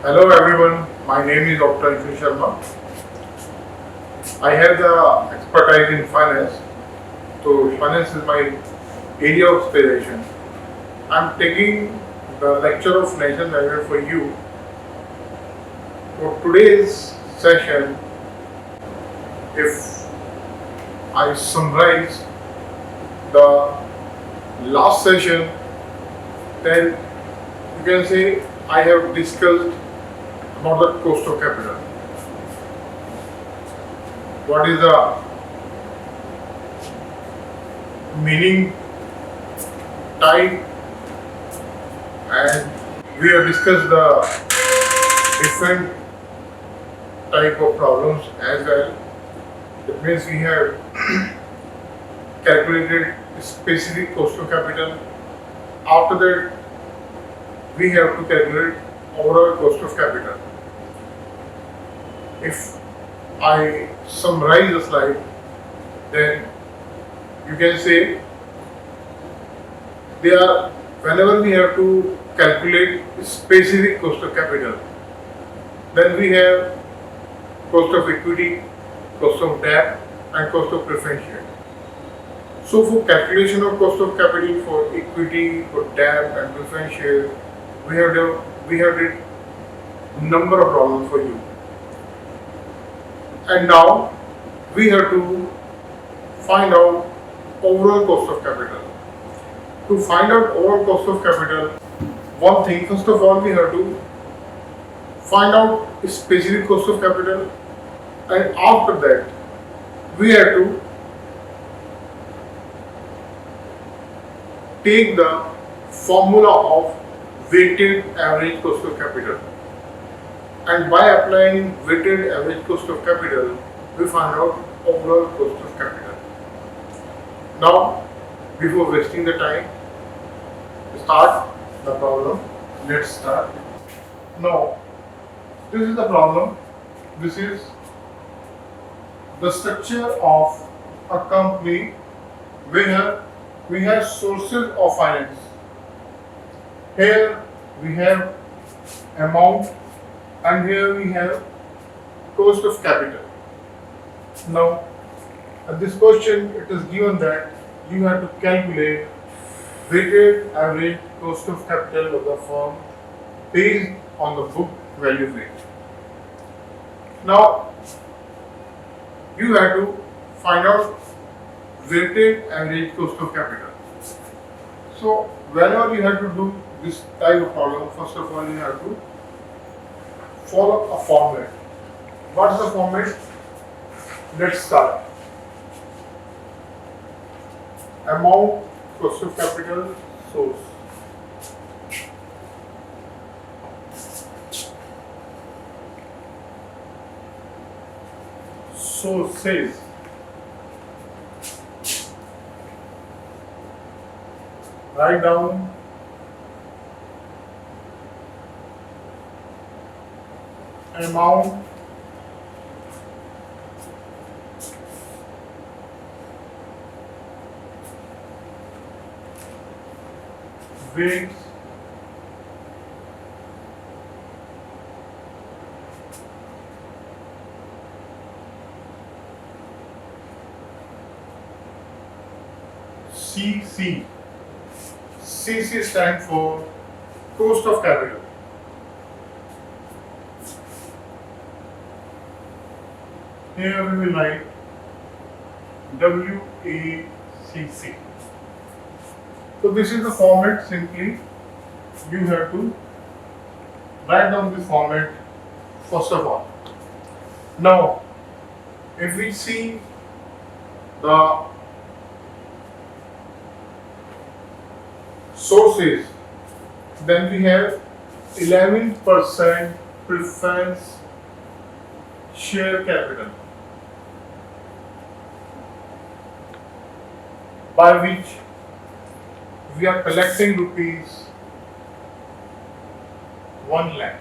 Hello everyone, my name is Dr. Anshu Sharma. I have the expertise in finance, so finance is my area of specialization. I'm taking the lecture of financial management for you. For today's session, if I summarize the last session, then you can say I have discussed about the cost of capital. What is the meaning, type, and we have discussed the different type of problems as well. That means we have calculated specific cost of capital. After that, we have to calculate overall cost of capital. If I summarize the slide, then you can say they are whenever we have to calculate specific cost of capital, then we have cost of equity, cost of debt, and cost of preference share. So for calculation of cost of capital for equity, for debt, and preference share, we have did number of problems for you. And now we have to find out overall cost of capital. To find out overall cost of capital, one thing first of all we have to find out specific cost of capital, and after that we have to take the formula of weighted average cost of capital, and by applying weighted average cost of capital we find out overall cost of capital. Now, before wasting the time, start the problem. Let's start. Now, this is the problem. This is the structure of a company where we have sources of finance. Here we have amount, and here we have cost of capital. Now, at this question it is given that you have to calculate weighted average cost of capital of the firm based on the book value rate. Now, you have to find out weighted average cost of capital. So, whenever you have to do this type of problem, first of all you have to follow a format. What is the format? Let's start. Amount, cost of capital, source. Sources. Write down amount, weights, CC. CC stands for cost of capital. Here we will write WACC. So this is the format. Simply you have to write down this format first of all. Now, if we see the sources, then we have 11% preference share capital, by which we are collecting rupees 1 lakh,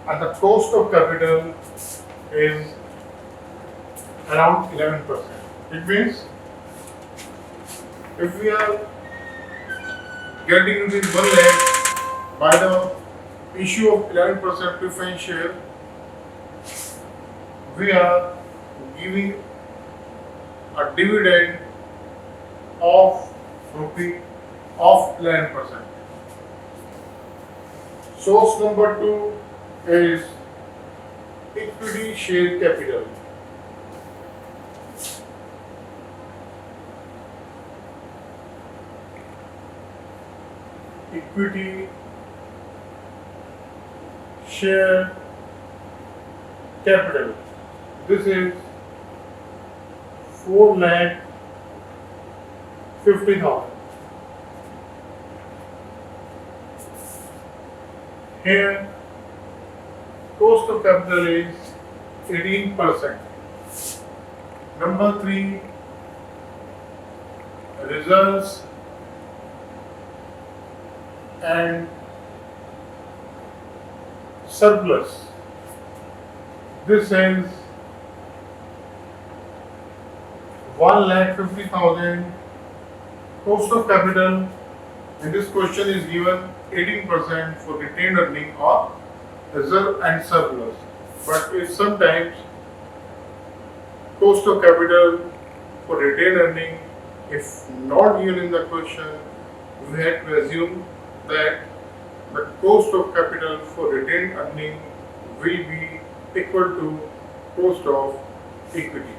and the cost of capital is around 11%. It means if we are getting rupees 1 lakh, by the issue of 11% preference share, we are giving a dividend of rupee of 11%. Source number 2 is equity share capital. Equity share capital. This is 4,50,000. Here, cost of capital is 18%. Number 3, reserves and surplus. This is 1,50,000. Cost of capital in this question is given 18% for retained earning or reserve and surplus. But if sometimes cost of capital for retained earning, if not given in the question, we have to assume that the cost of capital for retained earning will be equal to cost of equity.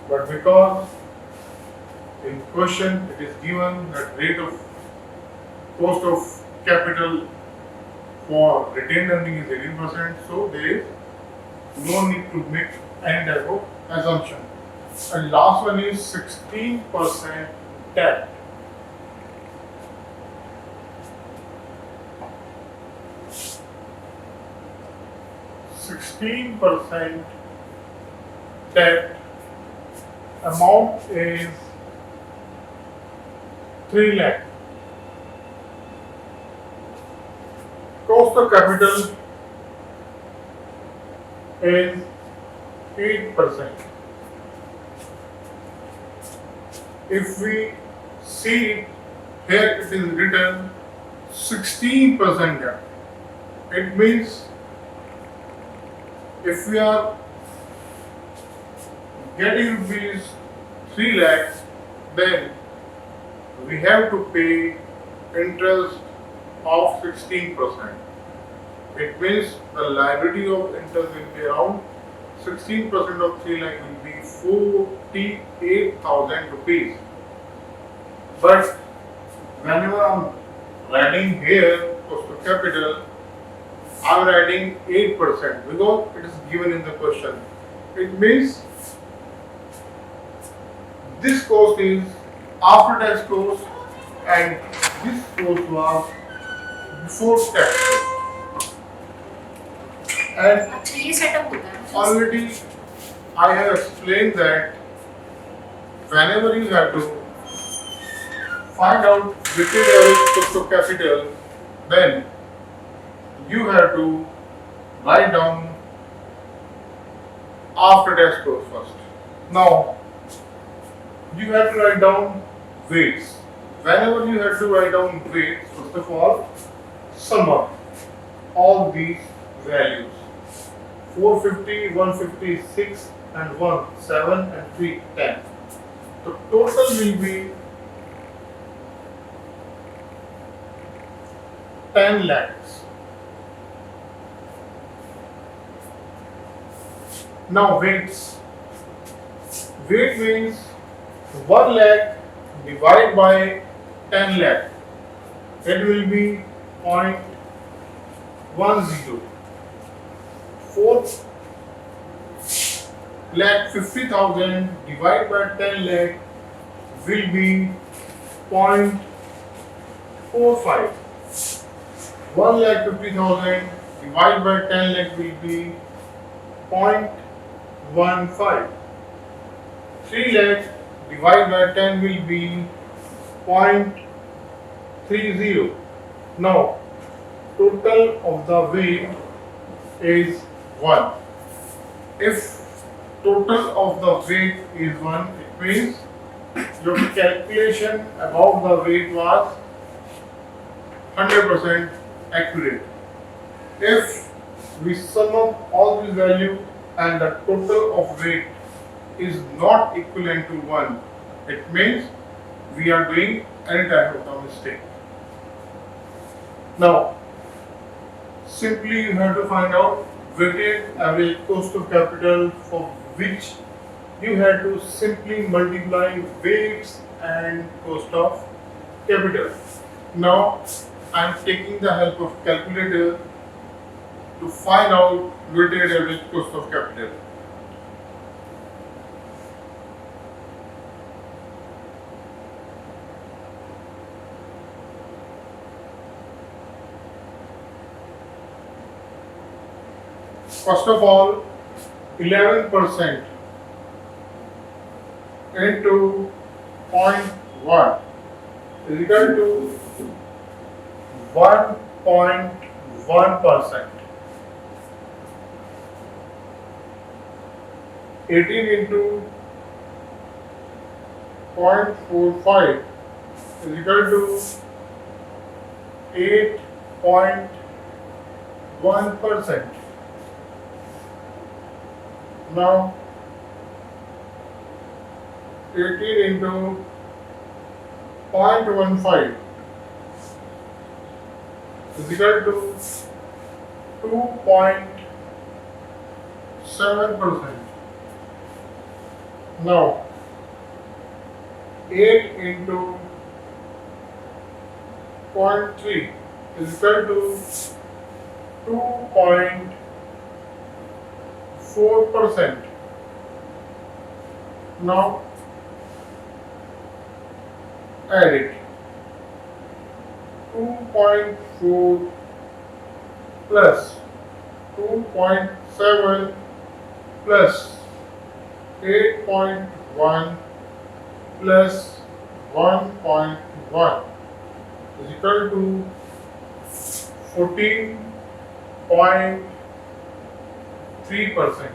But because in question it is given that rate of cost of capital for retained earning is 18%, so there is no need to make any type of assumption. And last one is 16% debt. %, debt amount is 3 lakh. Cost of capital is 8%. If we see it, here it is written 16% debt. It means if we are getting rupees 3 lakhs, then we have to pay interest of 16%. It means the liability of interest will be around 16% of 3 lakh will be 48,000 rupees. But whenever I am writing here cost of capital, I am writing 8% because it is given in the question. It means this cost is after tax cost and this cost was before tax cost. And already I have explained that whenever you have to find out weighted average cost of capital, then you have to write down after tax cost first. Now you have to write down weights. Whenever you have to write down weights, first of all, sum up all these values. 450, 156 and 1, 7 and 3, 10. The total will be 10 lakhs. Now weights. Weight means 1 lakh divided by 10 lakh. It will be 0.10. 4,50,000 divided by 10 lakh will be 0.45. 1,50,000 divided by 10 lakh will be 0.15. 3 lakh divided by 10 will be 0.30. Now, total of the weight is 1. If total of the weight is 1, it means your calculation about the weight was 100% accurate. If we sum up all these values and the total of weight is not equivalent to 1, it means we are doing any type of a mistake. Now, simply you have to find out weighted average cost of capital, for which you have to simply multiply weights and cost of capital. Now, I am taking the help of calculator to find out weighted average cost of capital. First of all, 11% into 0.1 is equal to 1.1%. 18 into 0.45 is equal to 8.1%. Now, 18 into 0.15 is equal to 2.7%. Now, 8 into 0.3 is equal to 2.4%. Now, add it. 2.4 plus 2.7 plus 8.1 plus 1.1 is equal to 14.3%.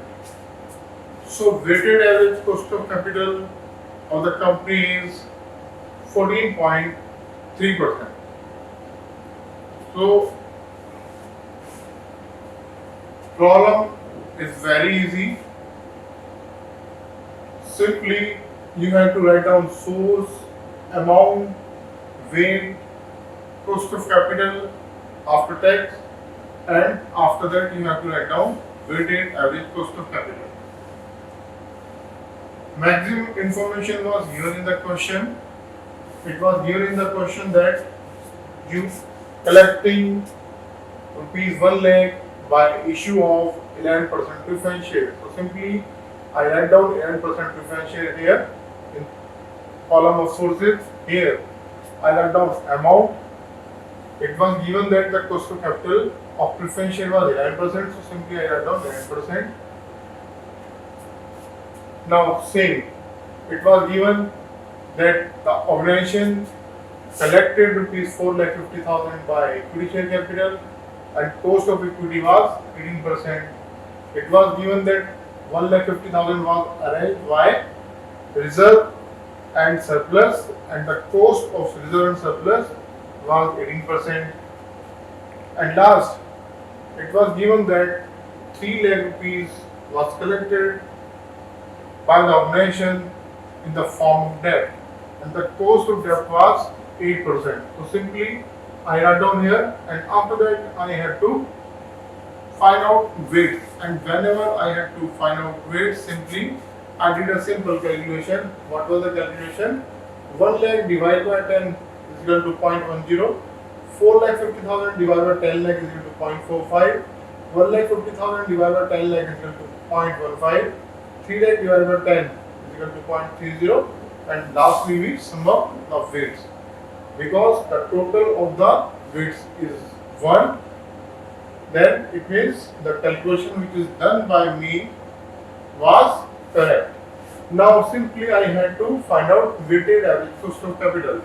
So weighted average cost of capital of the company is 14.3%. So problem is very easy. Simply you have to write down source, amount, weight, cost of capital after tax, and after that you have to write down weighted average cost of capital. Maximum information was here in the question. It was here in the question that you collecting rupees 1 lakh by issue of 11% preference share. So simply I write down 11% preference share here in column of sources. Here I write down amount. It was given that the cost of capital of preference share was 11%, so simply I write down 11%. Now same, it was given that the organization collected rupees 4,50,000 by equity share capital and cost of equity was 18%. It was given that 1,50,000 was arranged by reserve and surplus, and the cost of reserve and surplus was 18%. And last, it was given that 3 lakh rupees was collected by the organization in the form of debt, and the cost of debt was 8%. So simply I write down here, and after that I have to find out weight, and whenever I have to find out weight, simply I did a simple calculation. What was the calculation? 1 lakh divided by 10 is equal to 0.10. 4,50,000 divided by 10 lakh is equal to 0.45. 1,50,000 divided by 10 lakh is equal to 0.15. 3 lakh divided by 10 is equal to 0.30, and lastly we sum up the weights, because the total of the weights is 1. Then it means the calculation which is done by me was correct. Now simply I had to find out weighted average cost of capital,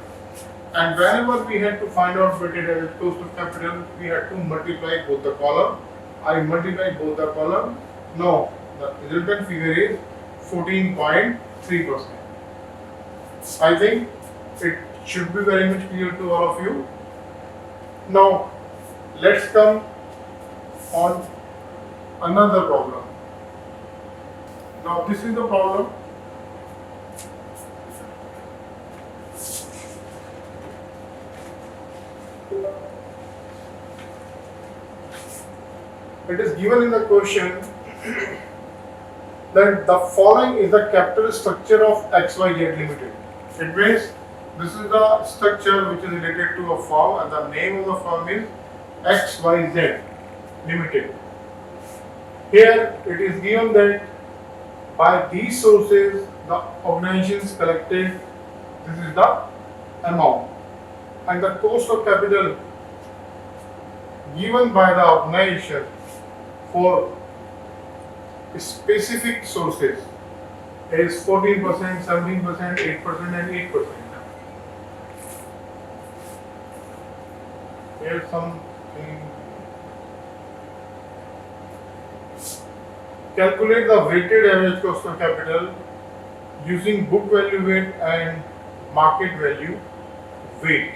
and whenever we had to find out weighted average cost of capital, we had to multiply both the column. I multiplied both the column. Now the resultant figure is 14.3%. I think it should be very much clear to all of you. Now, let's come on another problem. Now, this is the problem. It is given in the question that the following is the capital structure of XYZ Limited. It means this is the structure which is related to a firm and the name of the firm is XYZ Limited. Here it is given that by these sources the organizations collected, this is the amount, and the cost of capital given by the organization for specific sources is 14%, 17%, 8% and 8%. Here's something. Calculate the weighted average cost of capital using book value weight and market value weight.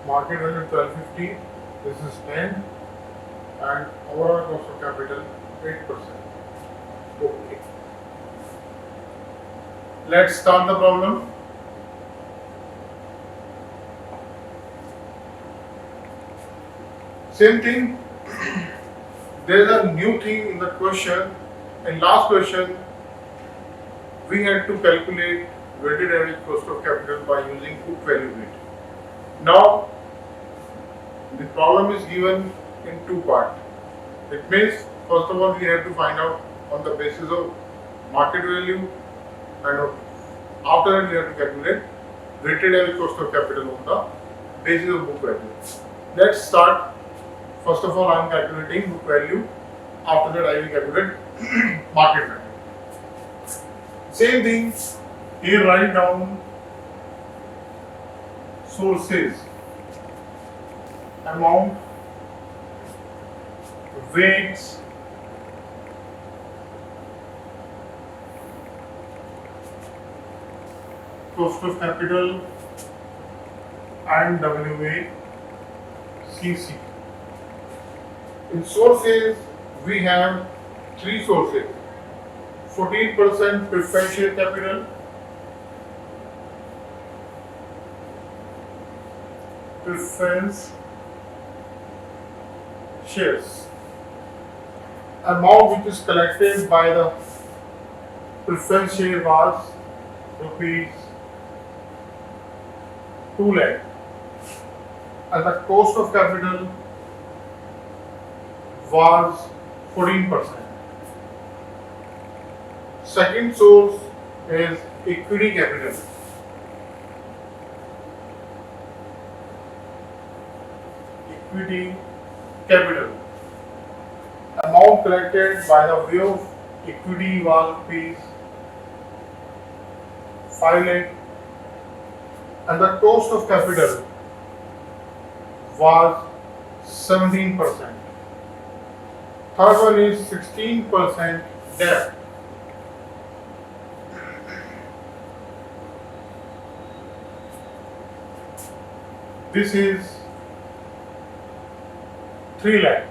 Market value 1250, this is 10, and overall cost of capital 8%. Okay. Let's start the problem. Same thing, there is a new thing in the question. In last question, we had to calculate weighted average cost of capital by using book value weight. Now, the problem is given in two parts. It means, first of all, we have to find out on the basis of market value, and after that we have to calculate weighted average cost of capital on the basis of book value. Let's start. First of all, I am calculating book value. After that, I will calculate market value. Same thing. Here, write down sources, amount, weights, cost of capital, and WACC. In sources, we have three sources: 14% preferred share capital, preference shares, amount which is collected by the preference share was rupees 2 lakh, and the cost of capital was 14%. Second source is equity capital. Equity capital. Amount collected by the way of equity was rupees 5 lakh, and the cost of capital was 17%. Third one is 16% debt. This is 3 lakh,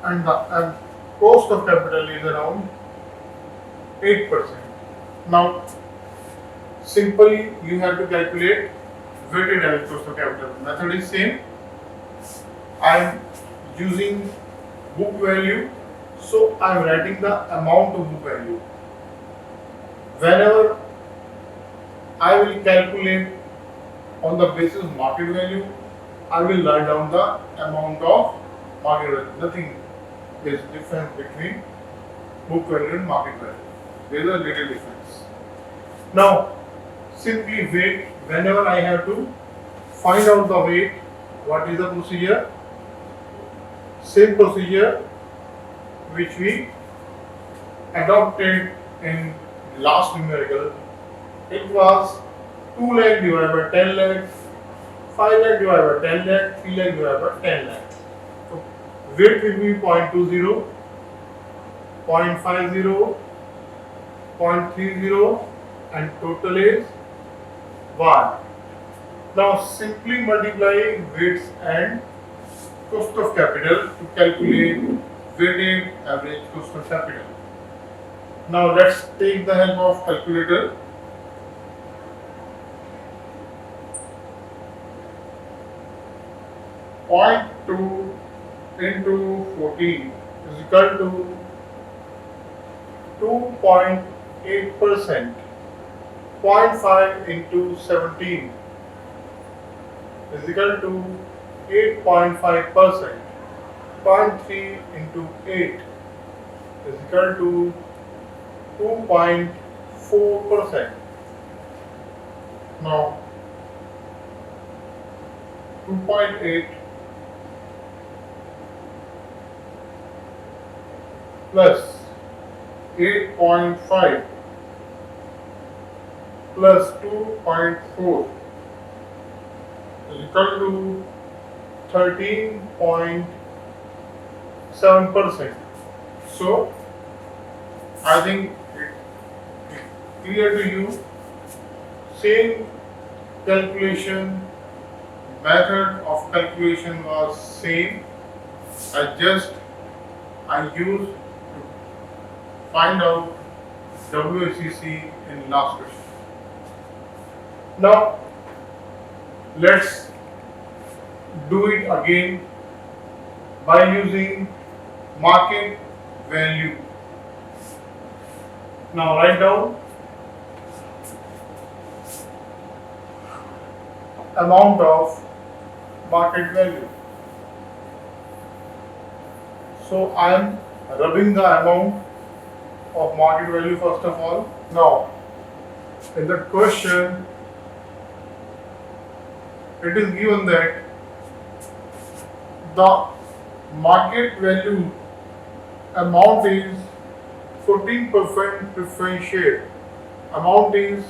and the cost of capital is around 8%. Now, simply you have to calculate weighted average cost of capital. Method is same. I am using book value, so I am writing the amount of book value. Whenever I will calculate on the basis of market value, I will write down the amount of market value. Nothing is different between book value and market value. There is a little difference. Now, simply weight. Whenever I have to find out the weight, what is the procedure? Same procedure which we adopted in last numerical. It was 2 lakh divided by 10 lakh, 5 lakh divided by 10 lakh, 3 lakh divided by 10 lakh. So weight will be 0.20, 0.50, 0.30 and total is 1. Now simply multiply weights and cost of capital to calculate weighted average cost of capital. Now let's take the help of calculator. Point 2 into 14 is equal to 2.8%. 0.5 into 17 is equal to 8.5%. 0.3 into 8 is equal to 2.4%. Now 2.8 plus 8.5 plus 2.4 is equal to 13.7%. So I think it clear to you. Same calculation method of calculation was same. I used to find out WACC in last question. Now let's do it again by using market value. Now write down amount of market value. So I am rubbing the amount of market value first of all. Now in the question it is given that the market value amount is 14% preference share. Amount is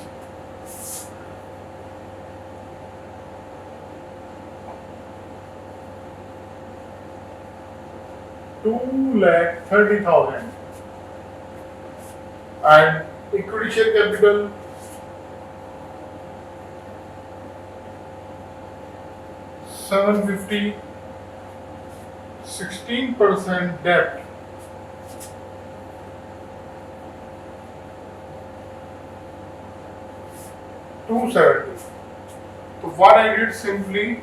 2,30,000 and equity share capital 750, 16% debt 270. So what I did simply,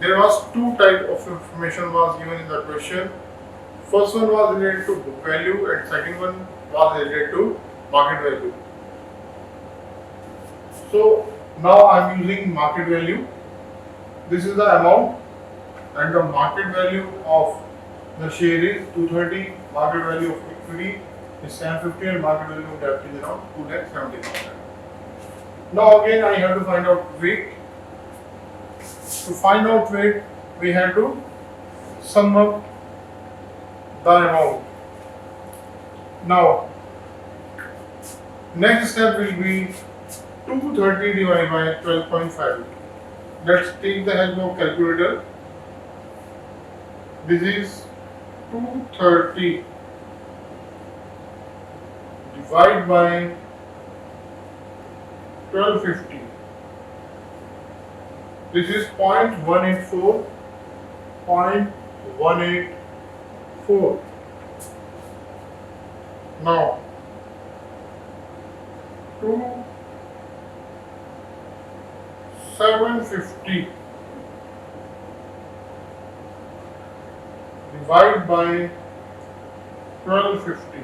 there was two type of information was given in the question. First one was related to book value and second one was related to market value. So now I am using market value. This is the amount and the market value of the share is 230, market value of equity is 750 and market value of debt is around 270,000. Now again I have to find out weight. To find out weight we have to sum up the amount. Now next step will be 230 divided by 12.5. Let's take the help of calculator. This is 230 divided by 1250. This is 0.184. 0.184. Now 750 divided by 1250.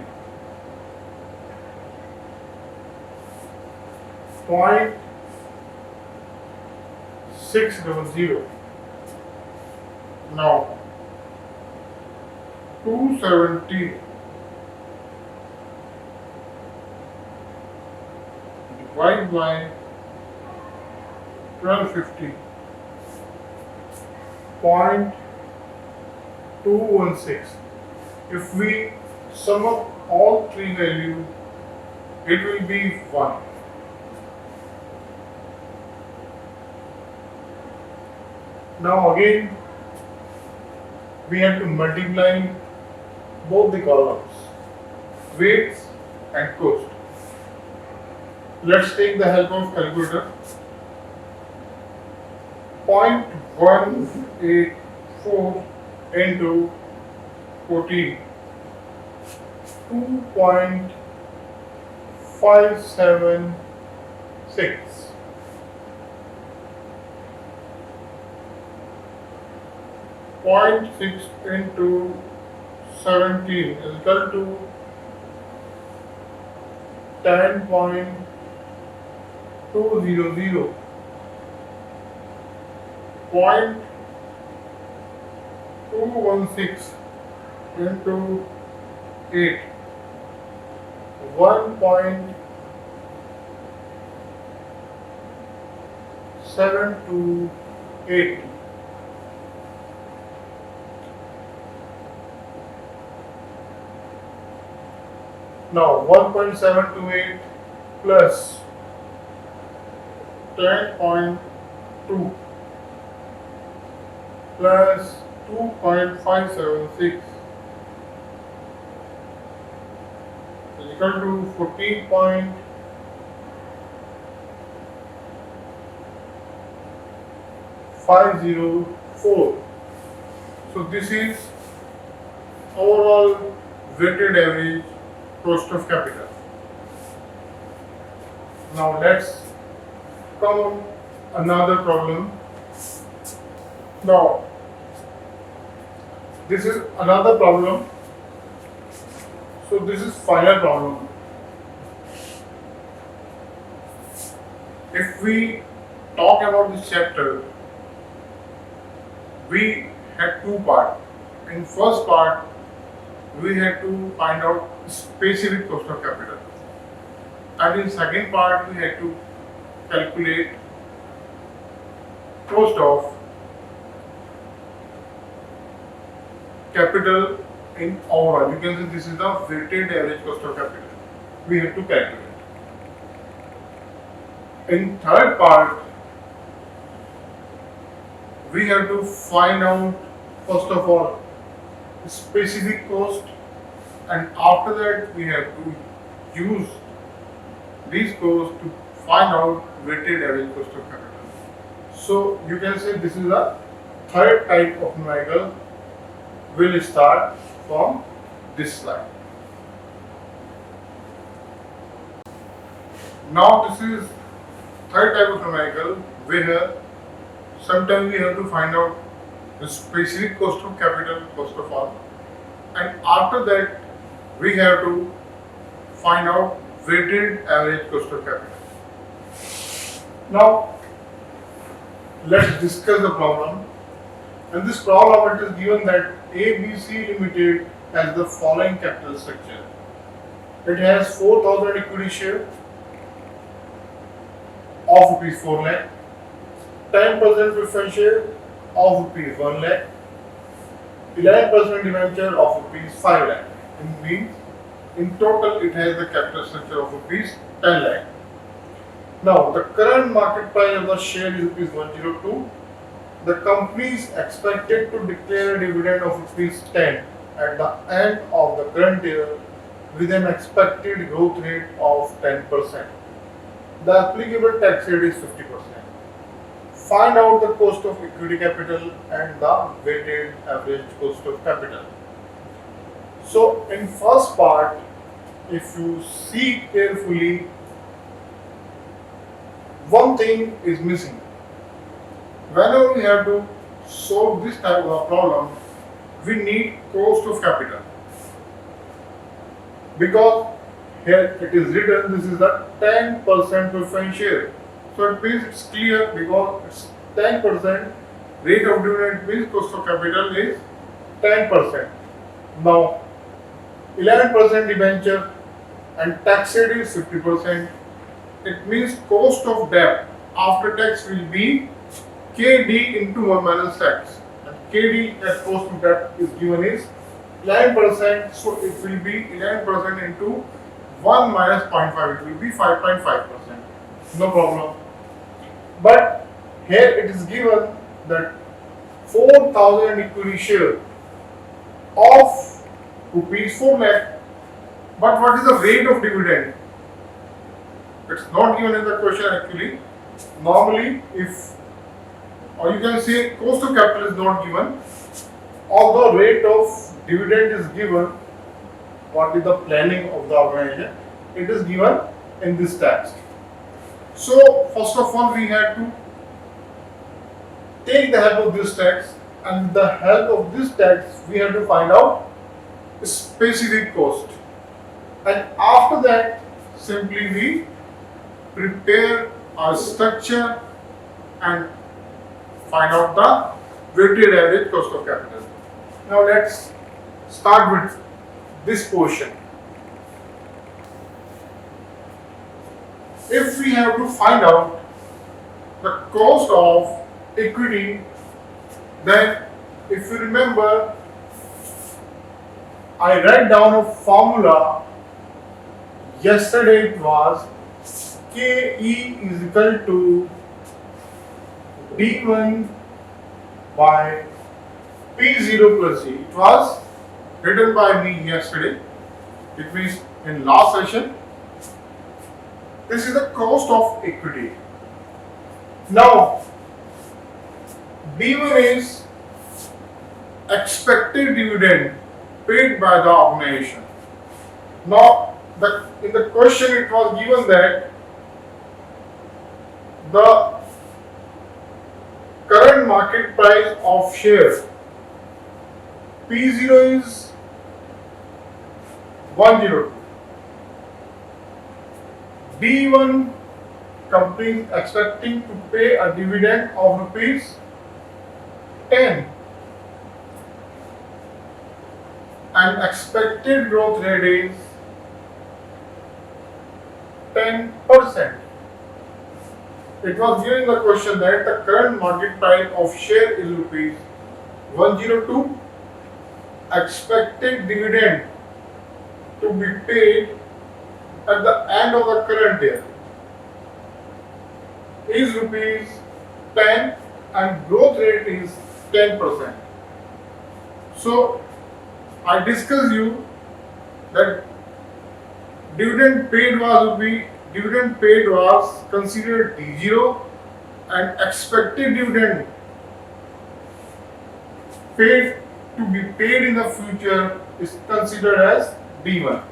0.600. Now 270 divided by 1250. 0.216. If we sum up all three values, it will be 1. Now again we have to multiply both the columns, weights and cost. Let's take the help of calculator. 0.184 into 14, 2.576. 0.6 into 17 is equal to 10.200. 0.216 into 8, 1.728. Now 1.728 plus 10.2 plus 2.576 is equal to 14.504. So this is overall weighted average cost of capital. Now let's come another problem. Now this is another problem. So this is final problem. If we talk about this chapter, we had two parts. In first part, we had to find out specific cost of capital, and in second part, we had to calculate cost of capital in overall. You can say this is the weighted average cost of capital. We have to calculate. In third part, we have to find out first of all specific cost, and after that we have to use these costs to find out weighted average cost of capital. So you can say this is the third type of numerical. We'll start from this slide. Now this is third type of numerical where sometimes we have to find out the specific cost of capital first of all, and after that we have to find out weighted average cost of capital. Now let's discuss the problem. In this problem it is given that ABC Limited has the following capital structure. It has 4,000 equity share of rupees 4 lakh, 10% preference share of rupees 1 lakh, 11% debenture of rupees 5 lakh. It means in total it has the capital structure of rupees 10 lakh. Now the current market price of the share is rupees 102. The company is expected to declare a dividend of rupees 10 at the end of the current year with an expected growth rate of 10%. The applicable tax rate is 50%. Find out the cost of equity capital and the weighted average cost of capital. So in first part, if you see carefully, one thing is missing. Whenever we have to solve this type of a problem, we need cost of capital, because here it is written this is the 10% preference share. So it means it's clear because it's 10% rate of dividend means cost of capital is 10%. Now 11% debenture and tax rate is 50%. It means cost of debt after tax will be KD into 1 minus tax, and KD as cost of debt is given is 11%, so it will be 11% into 1 minus 0.5, it will be 5.5%. No problem. But here it is given that 4,000 equity share of rupees 4 lakh. But what is the rate of dividend? It's not given in the question actually. Normally, if, or you can say cost of capital is not given, although rate of dividend is given, what is the planning of the organization, it is given in this text. So first of all, we had to take the help of this text, and with the help of this text, we have to find out specific cost. And after that, simply we prepare our structure and find out the weighted average cost of capital. Now let's start with this portion. If we have to find out the cost of equity, then if you remember, I write down a formula. Yesterday it was KE is equal to D1 by P0 plus G. It was written by me yesterday. It means in last session. This is the cost of equity. Now, D1 is expected dividend paid by the organization. Now, in the question it was given that the current market price of share P0 is 102. D1 company is expecting to pay a dividend of rupees 10, and expected growth rate is 10%. It was given the question that the current market price of share is rupees 102. Expected dividend to be paid at the end of the current year is rupees 10, and growth rate is 10%. So I discussed you that dividend paid was considered D0, and expected dividend paid to be paid in the future is considered as D1.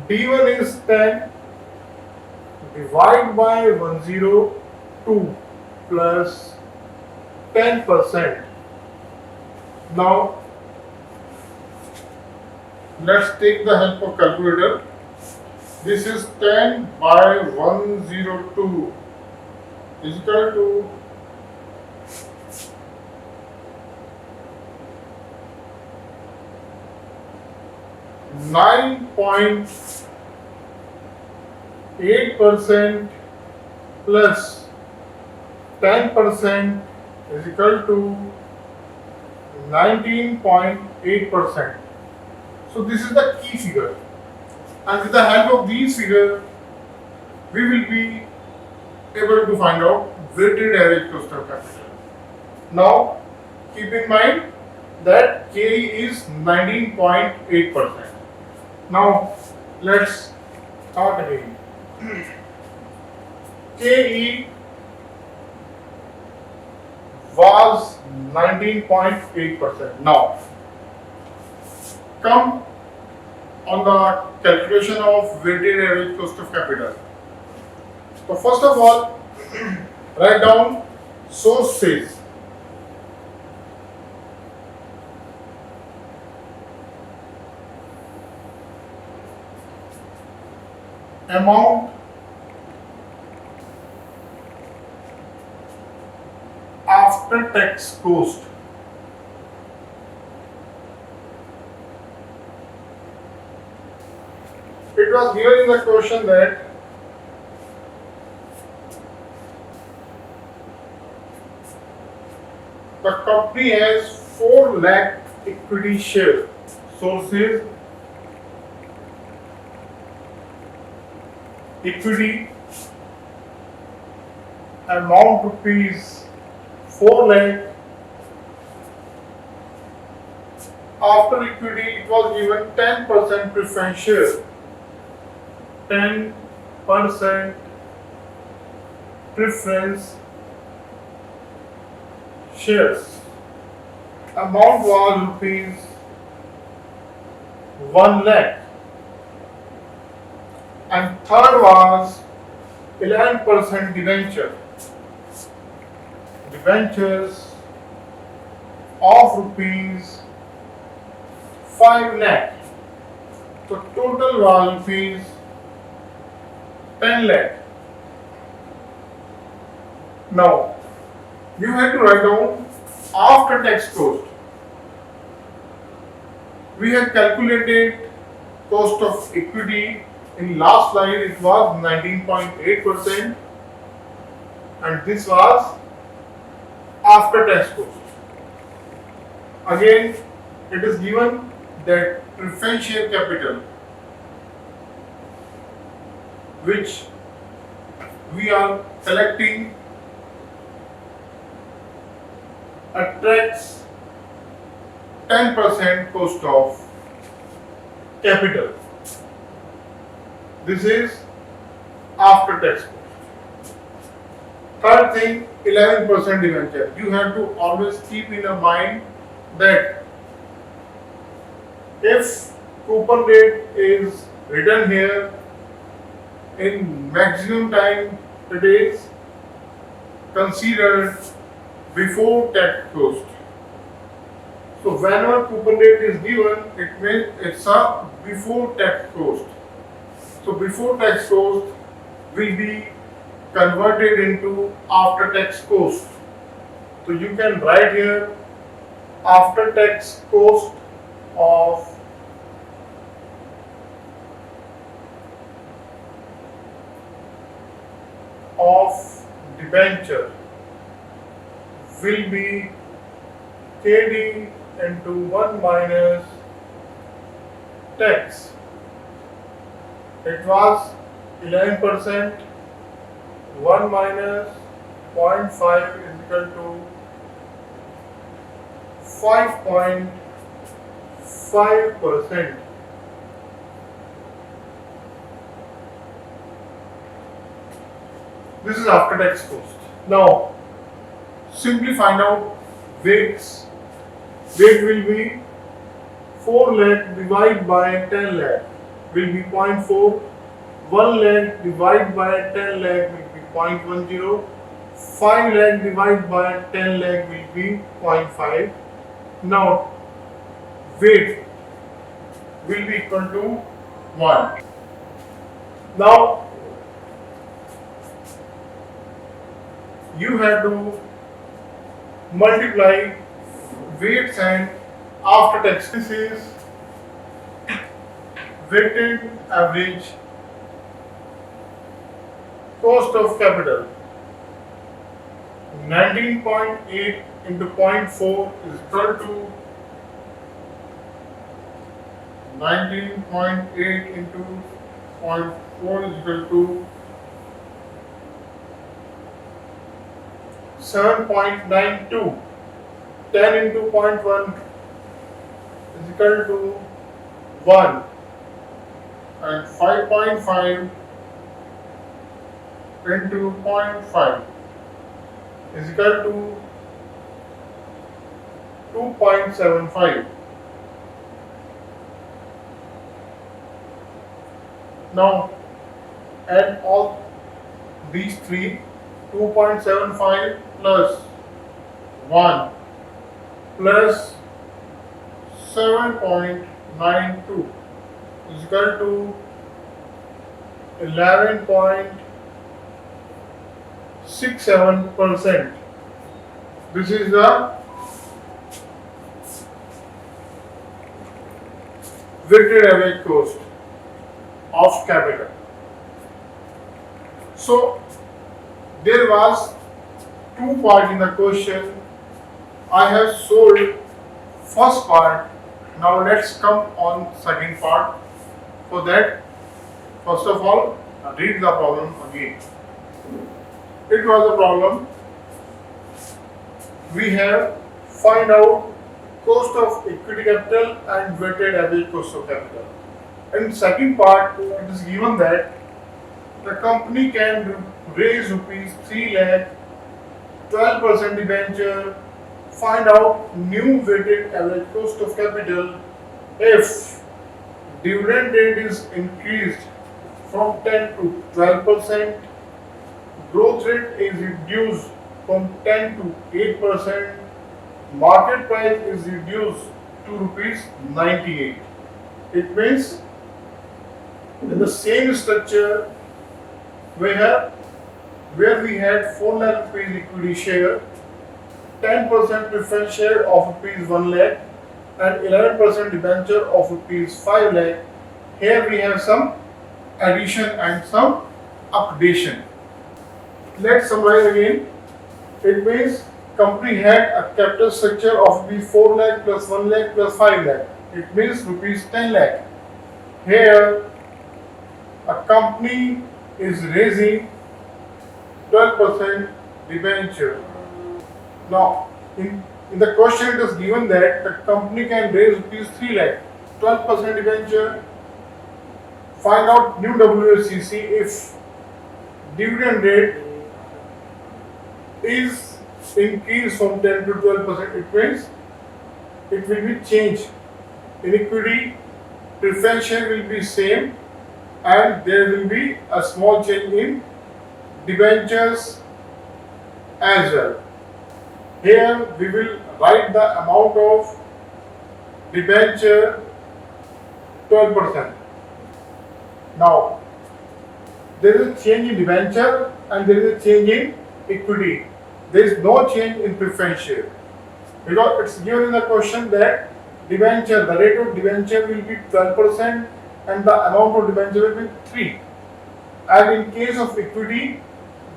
D1 is 10 divided by 102 plus 10%. Now let's take the help of calculator. This is 10 by 102 is equal to 9.8% plus 10% is equal to 19.8%. So this is the key figure, and with the help of these figures, we will be able to find out weighted average cost of capital. Now, keep in mind that KE is 19.8%. Now, let's start again. KE was 19.8%. Now, come on the calculation of weighted average cost of capital. So first of all, write down sources. Amount after tax cost. It was given in the question that the company has 4 lakh equity share. Sources, equity, amount rupees 4 lakh. After equity, it was given 10% preference share. 10% preference shares. Amount was rupees 1 lakh. And third was 11% debenture. Debentures of rupees 5 lakh. So total was rupees 10 lakh. Now you have to write down after tax cost. We have calculated cost of equity. In last slide it was 19.8% and this was after tax cost. Again it is given that preference share capital which we are collecting attracts 10% cost of capital. This is after tax cost. Third thing, 11% debenture. You have to always keep in your mind that if coupon rate is written here in maximum time, it is considered before tax cost. So whenever coupon rate is given, it means it's a before tax cost. So before tax cost will be converted into after tax cost. So you can write here after tax cost of debenture will be KD into 1 minus tax. It was 11%, 1 minus 0.5 is equal to 5.5%. This is after tax cost. Now, simply find out weights. Weight will be 4 lakh divided by 10 lakh will be 0.4. 1 lakh divided by 10 lakh will be 0.10. 5 lakh divided by 10 lakh will be 0.5. Now, weight will be equal to 1. Now, you have to multiply weights and after tax. This is weighted average cost of capital. 19.8 into 0.4 is equal to 19.8 into 0.4 is equal to 7.92. 10 into 0.1 is equal to 1 and 5.5 into 0.5 is equal to 2.75. Now add all these three. 2.75 plus 1 plus 7.92 is equal to 11.67%. This is the weighted average cost of capital. So there was two parts in the question. I have solved first part. Now let's come on second part. For that, first of all, read the problem again. It was a problem we have find out cost of equity capital and weighted average cost of capital. And second part, it is given that the company can raise rupees 3 lakh, 12% debenture, find out new weighted average cost of capital if dividend rate is increased from 10 to 12%, growth rate is reduced from 10 to 8%, market price is reduced to rupees 98. It means in the same structure where we had 4 lakh rupees equity share, 10% preference share of rupees 1 lakh and 11% debenture of rupees 5 lakh. Here we have some addition and some updation. Let's summarize again. It means company had a capital structure of rupees 4 lakh plus 1 lakh plus 5 lakh. It means rupees 10 lakh. Here a company is raising 12% debenture. Now in the question it is given that the company can raise rupees 3 lakh, 12% debenture, find out new WACC if dividend rate is increased from 10 to 12%. It means it will be changed. In equity, preference share will be same and there will be a small change in debentures as well. Here we will write the amount of debenture 12%. Now there is a change in debenture and there is a change in equity. There is no change in preference share because it's given in the question that debenture, the rate of debenture will be 12% and the amount of debenture will be 3. And in case of equity,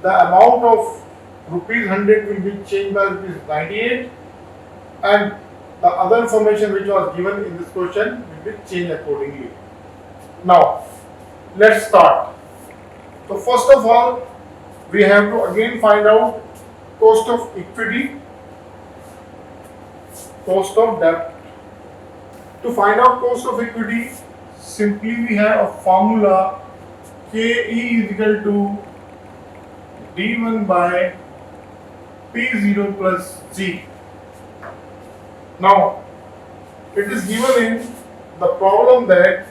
the amount of rupees 100 will be changed by rupees 98 and the other information which was given in this question will be changed accordingly. Now let's start. So first of all, we have to again find out cost of equity, cost of debt. To find out cost of equity, simply we have a formula KE is equal to D1 by P0 plus G. Now, it is given in the problem that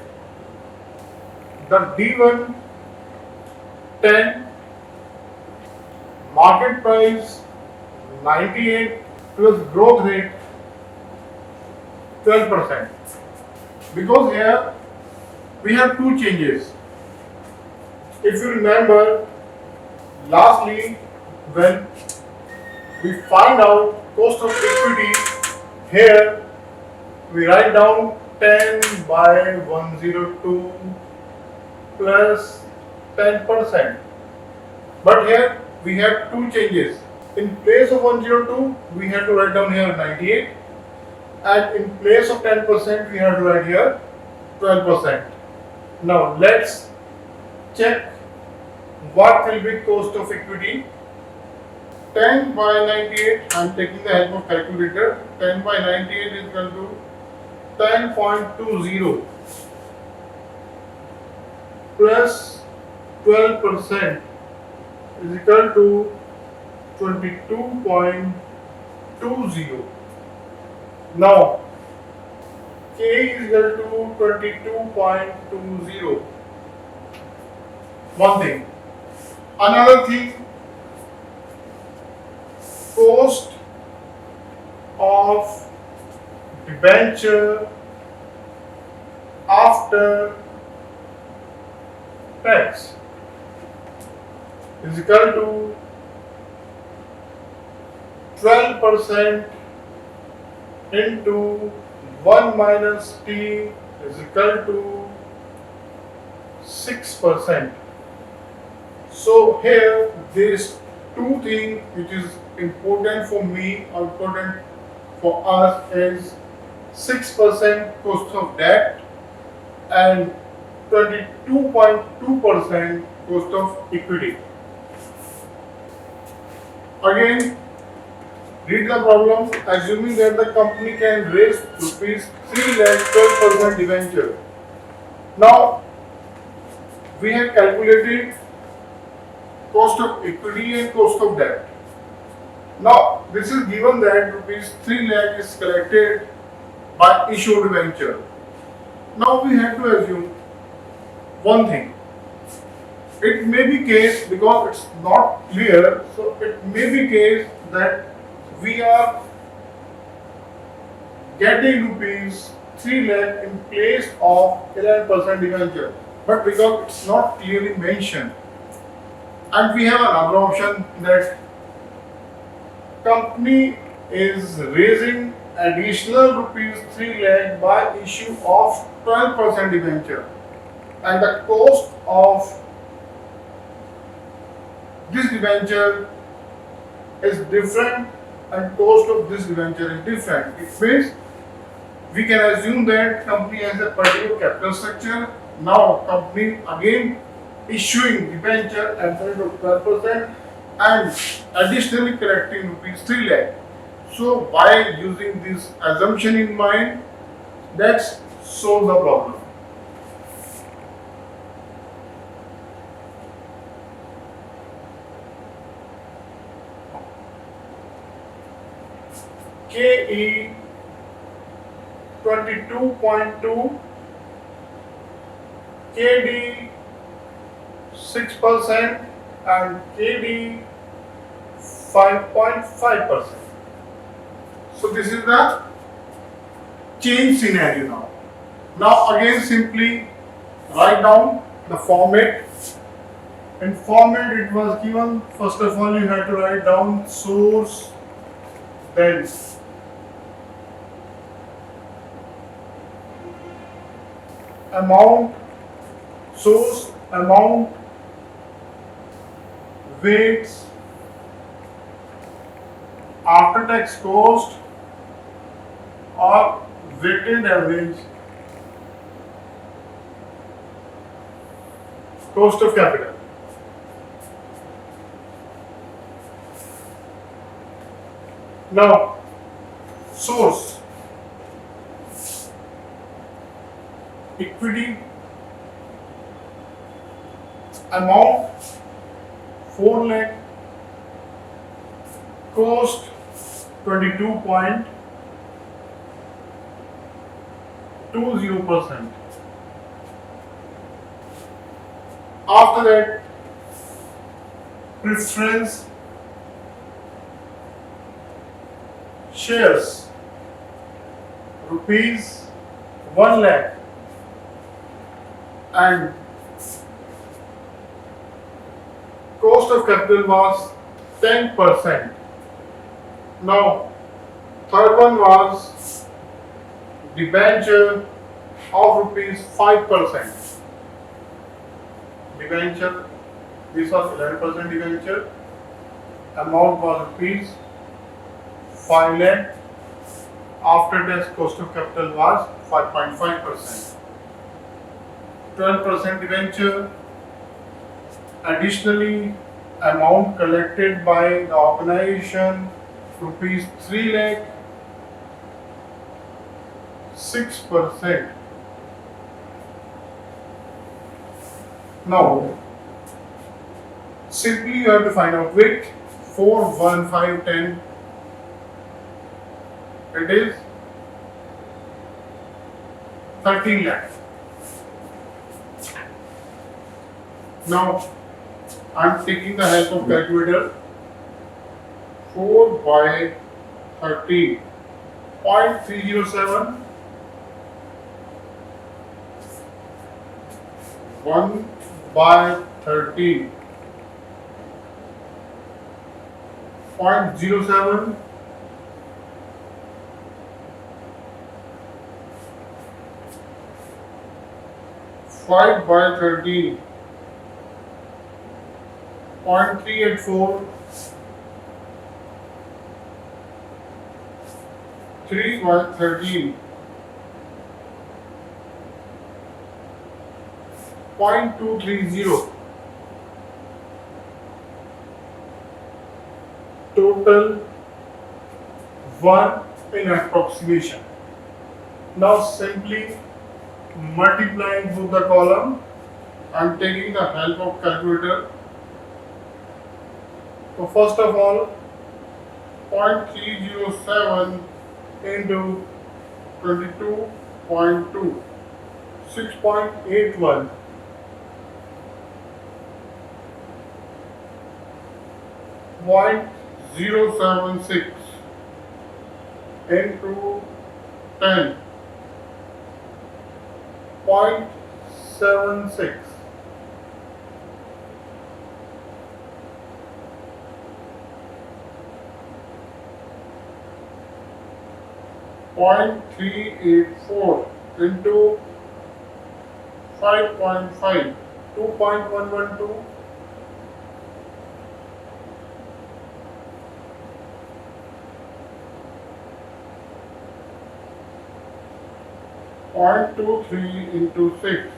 the D1 10, market price 98 plus growth rate 12%. Because here we have two changes. If you remember, lastly, when we find out cost of equity, here we write down 10 by 102 plus 10%. But here we have two changes. In place of 102, we have to write down here 98, and in place of 10%, we have to write here 12%. Now let's check what will be cost of equity. 10 by 98, I am taking the help of calculator. 10 by 98 is equal to 10.20 plus 12% is equal to 22.20. Now K is equal to 22.20. One thing. Another thing, cost of debenture after tax is equal to 12% into 1 minus T is equal to 6%. So here there is two things which is important for me or important for us is 6% cost of debt and 22.2% cost of equity. Again, Read the problem. Assuming that the company can raise rupees 3 lakh 12% debenture. Now we have calculated cost of equity and cost of debt. Now this is given that rupees 3 lakh is collected by issued debenture. Now we have to assume one thing. It may be case because it's not clear, so it may be case that we are getting rupees 3 lakh in place of 11% debenture. But because it's not clearly mentioned, and we have another option that company is raising additional rupees 3 lakh by issue of 12% debenture, and the cost of this debenture is different and cost of this debenture is different. It means we can assume that company has a particular capital structure. Now company again issuing debenture at the rate of 12% and additionally collecting rupees 3 lakh. So by using this assumption in mind, let's solve the problem. KE 22.2, KD 6% and KD 5.5%. So this is the change scenario now. Now again simply write down the format. In format it was given, first of all you have to write down source, then amount, source, amount, weights, after tax cost or weighted average cost of capital. Now, source, equity, amount 4 lakh, cost 22.20%. After that, preference shares rupees 1 lakh and cost of capital was 10%. Now, third one was debenture of rupees 5%. Debenture, this was 11% debenture. Amount was rupees 5 lakh. After tax cost of capital was 5.5%. 12% debenture. Additionally, amount collected by the organization rupees 3 lakh, 6%. Now, simply you have to find out weight 4, 1, 5, 10. It is 13 lakh. Now, I am taking the help of calculator. 4 by 13.307, 1 by 13.07, 5 by 13.384, 3 by 13.230. Total 1 in approximation. Now simply multiplying both the column, I'm taking the help of calculator. So first of all, 0.307 into 22.2, 6.81. 0.076 into 10, 0.76. 0.384 into 5.5, 2.112, 0.23 into 6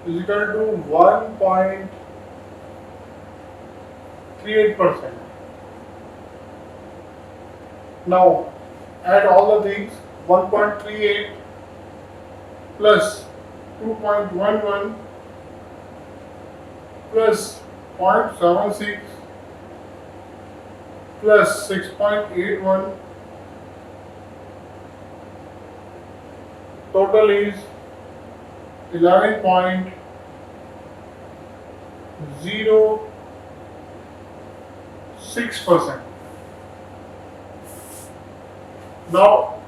is equal to 1.38%. Now add all the things. 1.38 plus 2.11 plus 0.76 plus 6.81, total is 11.06%. Now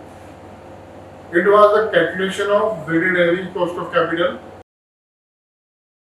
it was the calculation of weighted average cost of capital.